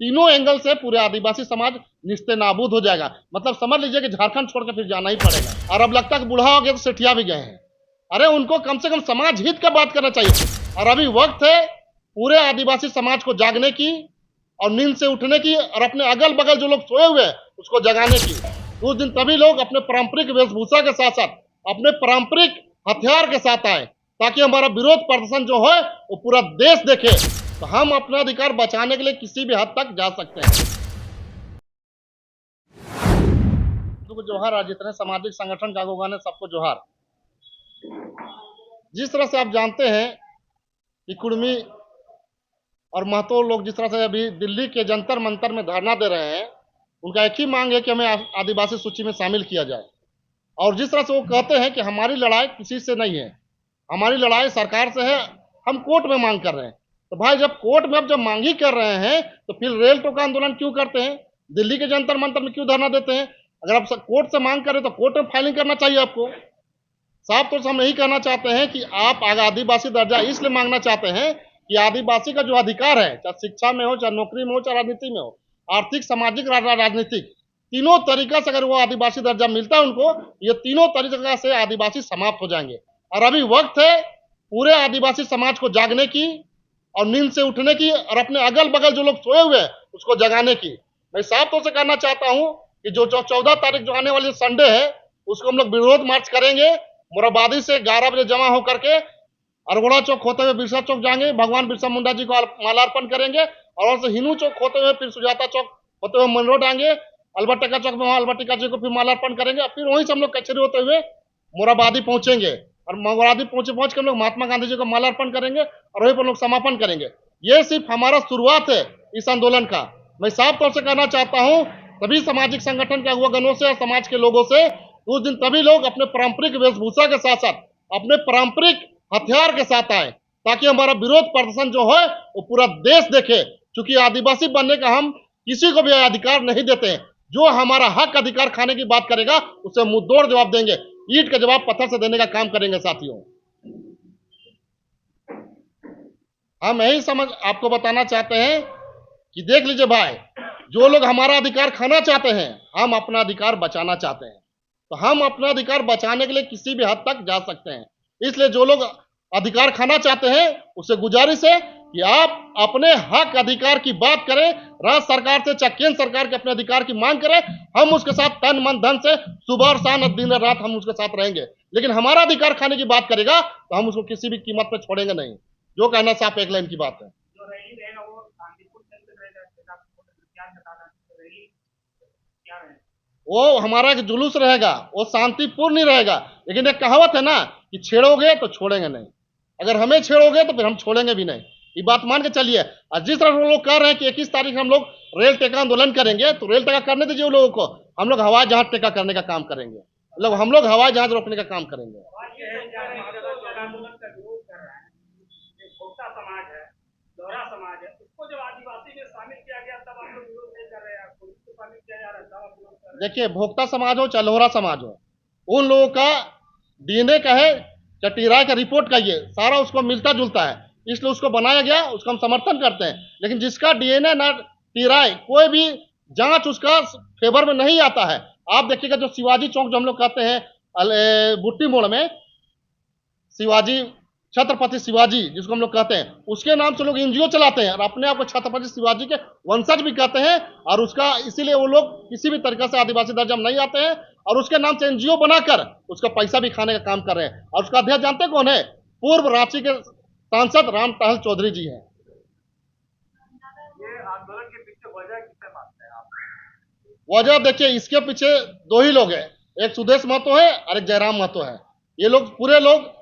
तीनों एंगल से पूरे आदिवासी समाज निस्ते नाबूद हो जाएगा। मतलब समझ लीजिए कि झारखंड छोड़कर फिर जाना ही पड़ेगा। और अब लगता है कि बूढ़ा हो गया तो सेठिया भी गए हैं। अरे उनको कम से कम समाज हित का बात करना चाहिए। और अभी वक्त है पूरे आदिवासी समाज को जागने की और नींद से उठने की, और अपने अगल बगल जो लोग सोए हुए हैं उसको जगाने की। उस दिन तभी लोग अपने पारंपरिक वेशभूषा के साथ साथ अपने पारंपरिक हथियार के साथ आए, ताकि हमारा विरोध प्रदर्शन जो है वो पूरा देश देखे। तो हम अपना अधिकार बचाने के लिए किसी भी हद तक जा सकते हैं। जोहार। आज जितने सामाजिक संगठन का होगा ने सबको जोहार। जिस तरह से आप जानते हैं कि कुर्मी और महतो लोग जिस तरह से अभी दिल्ली के जंतर मंतर में धरना दे रहे हैं, उनका एक ही मांग है कि हमें आदिवासी सूची में शामिल किया जाए। और जिस तरह से वो कहते हैं कि हमारी लड़ाई किसी से नहीं है, हमारी लड़ाई सरकार से है, हम कोर्ट में मांग कर रहे हैं। तो भाई जब कोर्ट में अब जब मांग ही कर रहे हैं तो फिर रेल टोका आंदोलन क्यों करते हैं? दिल्ली के जंतर मंतर में क्यों धरना देते हैं? अगर आप कोर्ट से मांग करें तो कोर्ट में फाइलिंग करना चाहिए आपको। साफ तौर से हम यही कहना चाहते हैं कि आप आदिवासी दर्जा इसलिए मांगना चाहते हैं कि आदिवासी का जो अधिकार है, चाहे शिक्षा में हो, चाहे नौकरी में हो, चाहे राजनीति में हो, आर्थिक, सामाजिक, राजनीतिक, तीनों तरीका से अगर वो आदिवासी दर्जा मिलता है उनको, ये तीनों तरीका से आदिवासी समाप्त हो जाएंगे। और अभी वक्त है पूरे आदिवासी समाज को जागने की और नींद से उठने की, और अपने अगल बगल जो लोग सोए हुए हैं उसको जगाने की। मैं साफ तौर से कहना चाहता हूं कि जो 14 तारीख जो आने वाली संडे है उसको हम लोग विरोध मार्च करेंगे। मोराबादी से 11 बजे जमा होकर के अरगोड़ा चौक होते हुए बिरसा चौक जाएंगे, भगवान बिरसा मुंडा जी को मालार्पण करेंगे, और वहां से हिनू चौक होते हुए फिर सुजाता चौक होते हुए मन रोड आएंगे, अल्बर्टिका चौक में वहां अल्बर्टिका जी को फिर मालार्पण करेंगे, और फिर वहीं से हम लोग कचहरी होते हुए मोराबादी पहुंचेंगे। और मोराबादी पहुंच के हम लोग महात्मा गांधी जी को मालार्पण करेंगे और वहीं पर लोग समापन करेंगे। ये सिर्फ हमारा शुरुआत है इस आंदोलन का। मैं साफ तौर से कहना चाहता हूं सभी सामाजिक संगठन के अगुवागणों से और समाज के लोगों से, उस दिन तभी लोग अपने पारंपरिक वेशभूषा के साथ साथ अपने पारंपरिक हथियार के साथ आए, ताकि हमारा विरोध प्रदर्शन जो है वो पूरा देश देखे। क्योंकि आदिवासी बनने का हम किसी को भी अधिकार नहीं देते हैं। जो हमारा हक अधिकार खाने की बात करेगा उसे मुंहतोड़ जवाब देंगे, ईंट का जवाब पत्थर से देने का काम करेंगे। साथियों, हम यही समझ आपको बताना चाहते हैं कि देख लीजिए भाई, जो लोग हमारा अधिकार खाना चाहते हैं, हम अपना अधिकार बचाना चाहते हैं। तो हम अपना अधिकार बचाने के लिए किसी भी हद तक जा सकते हैं। इसलिए जो लोग अधिकार खाना चाहते हैं उससे गुजारिश है कि आप अपने हक अधिकार की बात करें, राज्य सरकार से चाहे केंद्र सरकार के अपने अधिकार की मांग करें। हम उसके साथ तन मन धन से सुबह और शाम, दिन और रात हम उसके साथ रहेंगे। लेकिन हमारा अधिकार खाने की बात करेगा तो हम उसको किसी भी कीमत पर छोड़ेंगे नहीं। जो कहना साफ एक लाइन की बात है। वो हमारा एक जुलूस रहेगा, वो शांतिपूर्ण नहीं रहेगा। लेकिन एक कहावत है ना कि छेड़ोगे तो छोड़ेंगे नहीं, अगर हमें छेड़ोगे तो फिर हम छोड़ेंगे भी नहीं। ये बात मान के चलिए। और जिस तरह लोग कह रहे हैं कि 21 तारीख हम लोग रेल टेका आंदोलन करेंगे, तो रेल टेका करने दीजिए उन लोगों को। हम लोग हवाई जहाज टेका करने का काम करेंगे, मतलब हम लोग हवाई जहाज रोकने का काम करेंगे। देखिए, भोक्ता समाज हो चाहे लोहरा समाज हो, उन लोगों का डीएनए का है, चटीराय का रिपोर्ट का, ये सारा उसको मिलता जुलता है, इसलिए उसको बनाया गया, उसका हम समर्थन करते हैं। लेकिन जिसका डीएनए ना टीराय, कोई भी जांच उसका फेवर में नहीं आता है। आप देखिएगा जो शिवाजी चौक जो हम लोग कहते हैं बुट्टी मोड़ में, शिवाजी, छत्रपति शिवाजी जिसको हम लोग कहते हैं, उसके नाम से लोग एनजीओ चलाते हैं और अपने आप को छत्रपति शिवाजी के वंशज भी कहते हैं। और उसका इसीलिए वो लोग किसी भी तरीके से आदिवासी दर्जा में नहीं आते हैं, और उसके नाम से एनजीओ बनाकर उसका पैसा भी खाने का काम कर रहे हैं। और उसका अध्यक्ष जानते कौन है? पूर्व रांची के सांसद राम टहल चौधरी जी हैं। ये आंदोलन के पीछे वजह किसे मानते हैं आप? वजह देखिए, इसके पीछे दो ही लोग हैं, एक सुदेश महतो है और एक जयराम महतो है। ये लोग पूरे लोग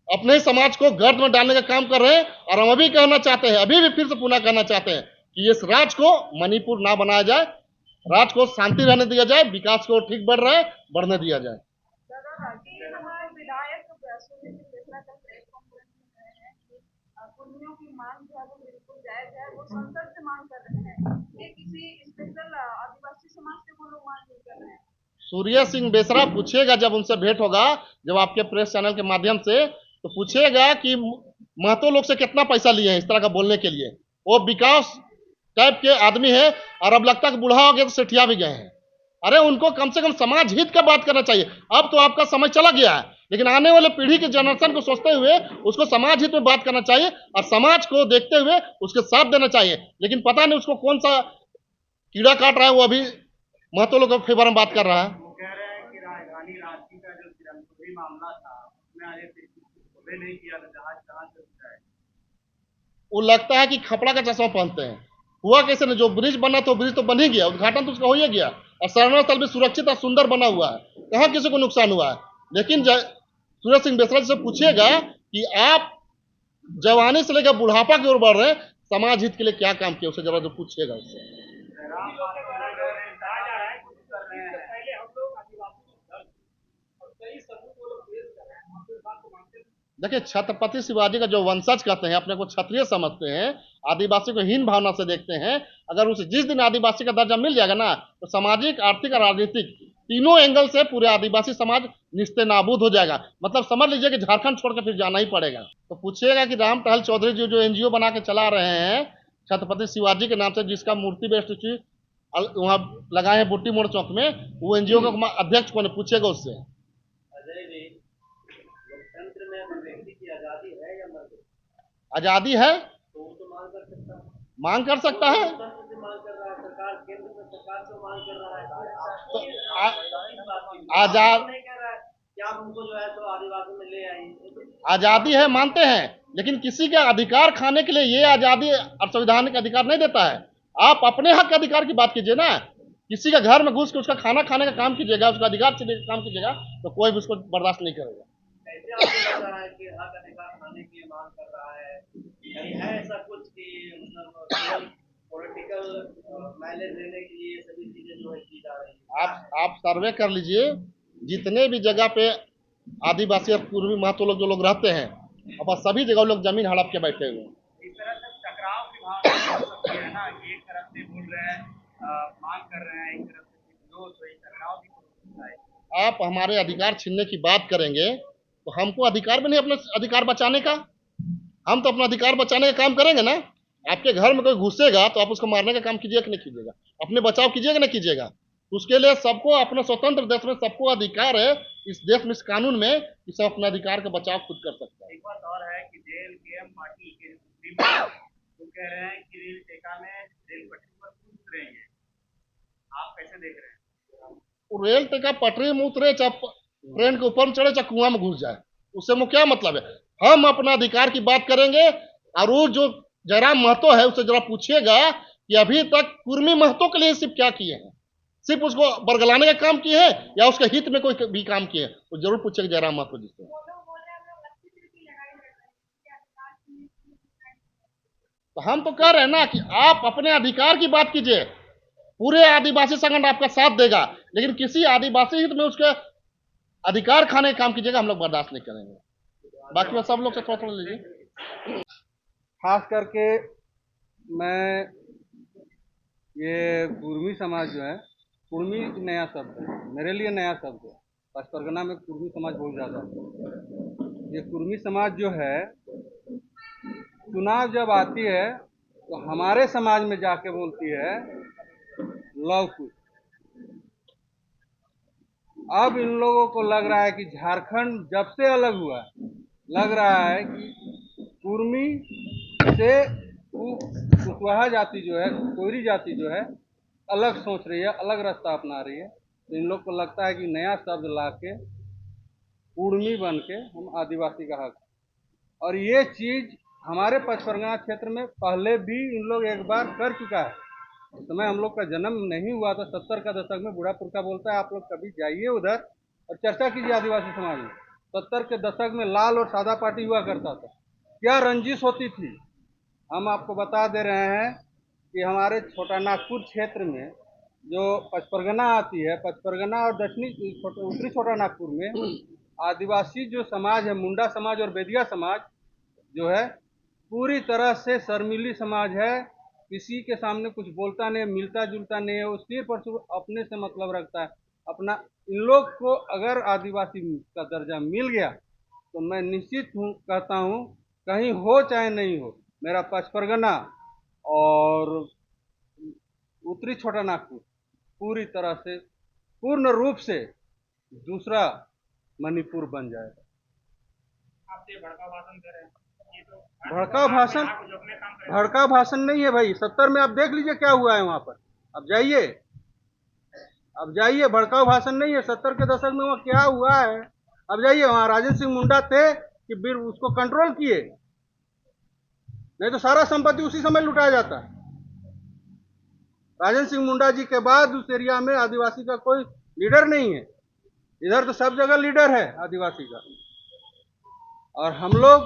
अपने समाज को गर्द में डालने का काम कर रहे हैं। और हम अभी कहना चाहते हैं, अभी भी फिर से पुनः कहना चाहते हैं कि इस राज्य को मणिपुर ना बनाया जाए, राज्य को शांति रहने दिया जाए, विकास को ठीक बढ़ रहा है, बढ़ने दिया जाए। सूर्य सिंह बेसरा पूछिएगा, जब उनसे भेंट होगा, जब आपके प्रेस चैनल के माध्यम से, तो पूछिएगा कि महतो लोग से कितना पैसा लिए हैं इस तरह का बोलने के लिए। वो विकास टाइप के आदमी है, और अब लगता है कि बूढ़ा हो गया तो सेठिया भी गए हैं। अरे उनको कम से कम समाज हित का बात करना चाहिए। अब तो आपका समय चला गया है, लेकिन आने वाले पीढ़ी के जनरेशन को सोचते हुए उसको समाज हित में बात करना चाहिए और समाज को देखते हुए उसके साथ देना चाहिए। लेकिन पता नहीं उसको कौन सा कीड़ा काट रहा है, वो अभी महतो लोग के फेवर में बात कर रहा है। वो कह रहे हैं कि राजधानी रांची का जो किरणपुरी मामला था उसमें आगे खुले नहीं किया तो जहाज कहाँ से उठाए। वो लगता है कि खपड़ा का चश्मा पहनते हैं। हुआ कैसे नहीं, जो ब्रिज बना तो ब्रिज तो बन ही गया, उद्घाटन तो उसका हो ही गया, और शरण स्थल भी सुरक्षित और सुंदर बना हुआ है, कहाँ किसी को नुकसान हुआ है। लेकिन सूरज सिंह बेसरा जी से पूछिएगा कि आप जवानी से लेकर बुढ़ापा की ओर बढ़ रहे हैं, समाज हित के लिए क्या काम किया, उसे जरा जो पूछिएगा उससे। जयराम द्वारा जो है कहा जा रहा है कुछ कर रहे हैं। पहले हम लोग आदिवासी और कई सबूत वो लोग पेश कर रहे हैं, आप इस बात को मानते हैं? देखिए, छत्रपति शिवाजी का जो वंशज कहते हैं, अपने को क्षत्रिय समझते हैं, आदिवासी को हीन भावना से देखते हैं। अगर उसे जिस दिन आदिवासी का दर्जा मिल जाएगा ना, तो सामाजिक, आर्थिक और राजनीतिक तीनों एंगल से पूरे आदिवासी समाज निस्ते नाबूद हो जाएगा। मतलब समझ लीजिए कि झारखंड छोड़कर फिर जाना ही पड़ेगा। तो पूछिएगा कि राम टहल चौधरी जी जो एनजीओ बना के चला रहे हैं छत्रपति शिवाजी के नाम से, जिसका मूर्ति बेस्ट वहां लगाए हैं बुट्टी मोड़ चौक में, वो एनजीओ का अध्यक्ष कौन है, पूछिएगा उससे। अजय जी, लोकतंत्र में अभिव्यक्ति की आजादी है या मर गई? आजादी है, तो वो तो मांग कर सकता है। मांग कर सकता है। लोकतंत्र से मांग कर रहा है, सरकार केंद्र में सरकार से मांग कर रहा है। तो इस बात की आजाद नहीं कह रहा है कि आप हमको जो है तो आदिवासी में ले आइए। आजादी है मानते हैं, लेकिन किसी का अधिकार खाने के लिए ये आजादी और संवैधानिक अधिकार नहीं देता है। आप अपने हक अधिकार की बात कीजिए ना। किसी का घर में घुस के उसका खाना खाने का काम कीजिएगा, उसका अधिकार छीनने का काम कीजिएगा, तो कोई भी उसको बर्दाश्त नहीं करेगा। कैसे आपको लग रहा है कि हक अधिकार खाने की मांग कर रहा है? कहीं है ऐसा कुछ कि मतलब पॉलिटिकल माइलेज लेने के लिए सभी चीजें जो है की जा रही है? आप सर्वे कर लीजिए, जितने भी जगह पे आदिवासी और पूर्वी महतो लोग जो लोग रहते हैं, अब सभी जगह लोग जमीन हड़प के बैठे हुए हैं। इस तरह से टकराव की भावना हो सकती है ना कि एक तरफ से बोल रहे हैं मांग कर रहे हैं, एक तरफ से विरोध, तो टकराव भी हो सकता है। आप हमारे अधिकार छीनने की बात करेंगे तो हमको अधिकार भी नहीं अपना अधिकार बचाने का। हम तो अपना अधिकार बचाने का काम करेंगे ना। आपके घर में कोई घुसेगा तो आप उसको मारने का काम कीजिएगा कि नहीं कीजिएगा, अपने बचाव कीजिएगा ना कीजिएगा। उसके लिए सबको, अपने स्वतंत्र देश में सबको अधिकार है, इस देश में, इस कानून में, कि सब अपने अधिकार का बचाव खुद कर सकता है। एक बात और है कि जेएलकेएम पार्टी के तो कह रहे हैं कि रेल टेका में रेल पटरी पर कूद रहे हैं, आप कैसे देख रहे हैं? वो रेल टेका पटरी में उतरे, चाहे ट्रेन के ऊपर चढ़े, चाहे कुआं में घुस जाए, उससे वो क्या मतलब है। हम अपना अधिकार की बात करेंगे। और वो जो जयराम महतो है, उससे जरा पूछिएगा कि अभी तक कुर्मी महतो के लिए सिर्फ क्या किए हैं, सिर्फ उसको बरगलाने का काम किए हैं या उसके हित में कोई भी काम किए हैं, वो जरूर पूछेगा जयराम महतो जी से। तो हम तो कह रहे हैं ना कि आप अपने अधिकार की बात कीजिए, पूरे आदिवासी संगठन आपका साथ देगा, लेकिन किसी आदिवासी हित में उसके अधिकार खाने का काम कीजिएगा, हम लोग बर्दाश्त नहीं करेंगे। बाकी में सब लोग से थोड़ा थोड़ा लीजिए। खास करके मैं ये कुर्मी समाज जो है, कुर्मी नया शब्द है मेरे लिए, नया शब्द है। पचपरगना में कुर्मी समाज बहुत ज़्यादा है। ये कुर्मी समाज जो है, चुनाव जब आती है तो हमारे समाज में जाके बोलती है लव कुश। अब इन लोगों को लग रहा है कि झारखंड जब से अलग हुआ है, लग रहा है कि कुर्मी से कुशवाहा जाति जो है, कोयरी जाति जो है, अलग सोच रही है, अलग रास्ता अपना रही है। तो इन लोग को लगता है कि नया शब्द ला के कुर्मी बन के हम आदिवासी का हक। और ये चीज हमारे पचपरगना क्षेत्र में पहले भी इन लोग एक बार कर चुका है। उस समय हम लोग का जन्म नहीं हुआ था, 70 का दशक में। बूढ़ा पुरखा बोलता है, आप लोग कभी जाइए उधर और चर्चा कीजिए आदिवासी समाज में। 70 के दशक में लाल और सादा पार्टी हुआ करता था, क्या रंजिश होती थी। हम आपको बता दे रहे हैं कि हमारे छोटा नागपुर क्षेत्र में जो पचपरगना आती है, पचपरगना और दक्षिणी उत्तरी छोटा नागपुर में आदिवासी जो समाज है, मुंडा समाज और बेदिया समाज जो है, पूरी तरह से शर्मीली समाज है। किसी के सामने कुछ बोलता नहीं, मिलता जुलता नहीं है, वो सिर्फ और सिर्फ अपने से मतलब रखता है अपना। इन लोग को अगर आदिवासी का दर्जा मिल गया तो मैं निश्चित हूँ, कहता हूँ, कहीं हो चाहे नहीं हो, मेरा पचपरगना और उत्तरी छोटा नागपुर पूरी तरह से पूर्ण रूप से दूसरा मणिपुर बन जाएगा। आप ये भड़काऊ भाषण दे रहे हैं, ये तो भड़काऊ भाषण नहीं है भाई। 70 में आप देख लीजिए क्या हुआ है वहां पर। अब जाइए, भड़काऊ भाषण नहीं है। 70 के दशक में वहां क्या हुआ है, अब जाइए। वहां राजेंद्र सिंह मुंडा थे कि फिर उसको कंट्रोल किए, नहीं तो सारा संपत्ति उसी समय लुटाया जाता है। राजेंद्र सिंह मुंडा जी के बाद उस एरिया में आदिवासी का कोई लीडर नहीं है। इधर तो सब जगह लीडर है आदिवासी का। और हम लोग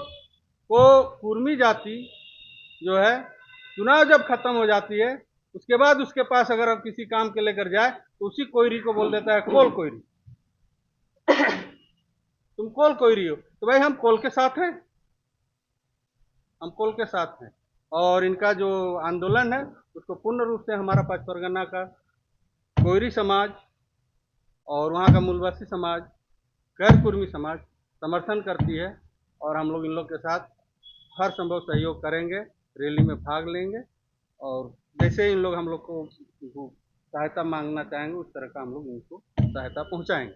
को कुर्मी जाति जो है, चुनाव जब खत्म हो जाती है उसके बाद उसके पास अगर अब किसी काम के लेकर जाए तो उसी कोयरी को बोल देता है कोल कोयरी। तुम कोल कोयरी हो, तो भाई हम कोल के साथ हैं, हम कोल के साथ हैं। और इनका जो आंदोलन है उसको पूर्ण रूप से हमारा पश्चिम परगना का कोयरी समाज और वहाँ का मूलवासी समाज, गैर कुर्मी समाज समर्थन करती है। और हम लोग इन लोग के साथ हर संभव सहयोग करेंगे, रैली में भाग लेंगे और जैसे इन लोग हम लोग को सहायता मांगना चाहेंगे उस तरह का हम लोग इनको सहायता पहुंचाएंगे।